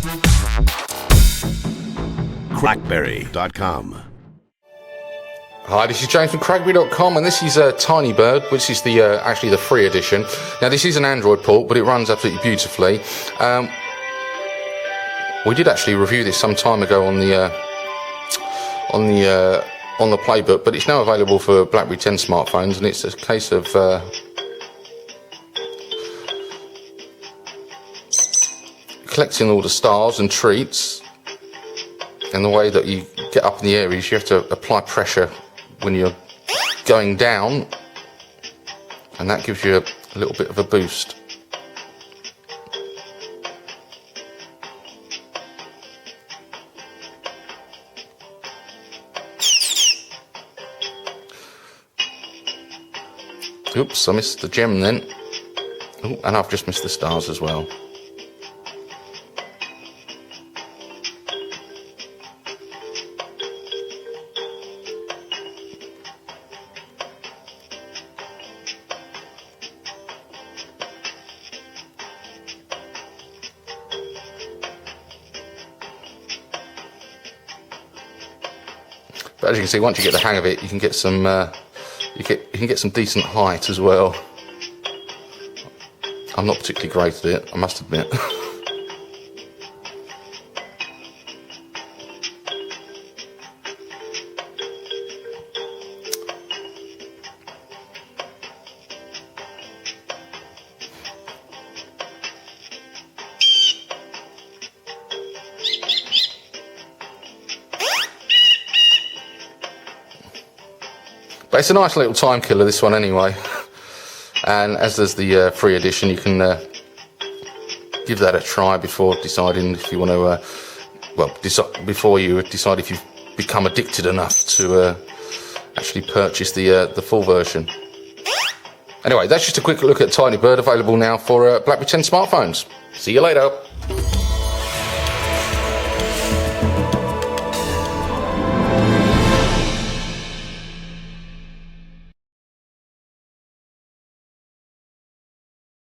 CrackBerry.com. Hi, this is James from CrackBerry.com, and this is Tiny Bird, which is the actually the free edition. Now, this is an Android port, but it runs absolutely beautifully. We did actually review this some time ago on the PlayBook, but it's now available for BlackBerry 10 smartphones, and it's a case of collecting all the stars and treats. And the way that you get up in the air is you have to apply pressure when you're going down, and that gives you a little bit of a boost. Oops, I missed the gem then. Ooh, and I've just missed the stars as well. But as you can see, once you get the hang of it, you can get some you can get some decent height as well. I'm not particularly great at it, I must admit. But it's a nice little time killer, this one, anyway. And as does the free edition, you can give that a try before deciding if you want to, before you decide if you've become addicted enough to actually purchase the full version. Anyway, that's just a quick look at Tiny Bird, available now for BlackBerry 10 smartphones. See you later.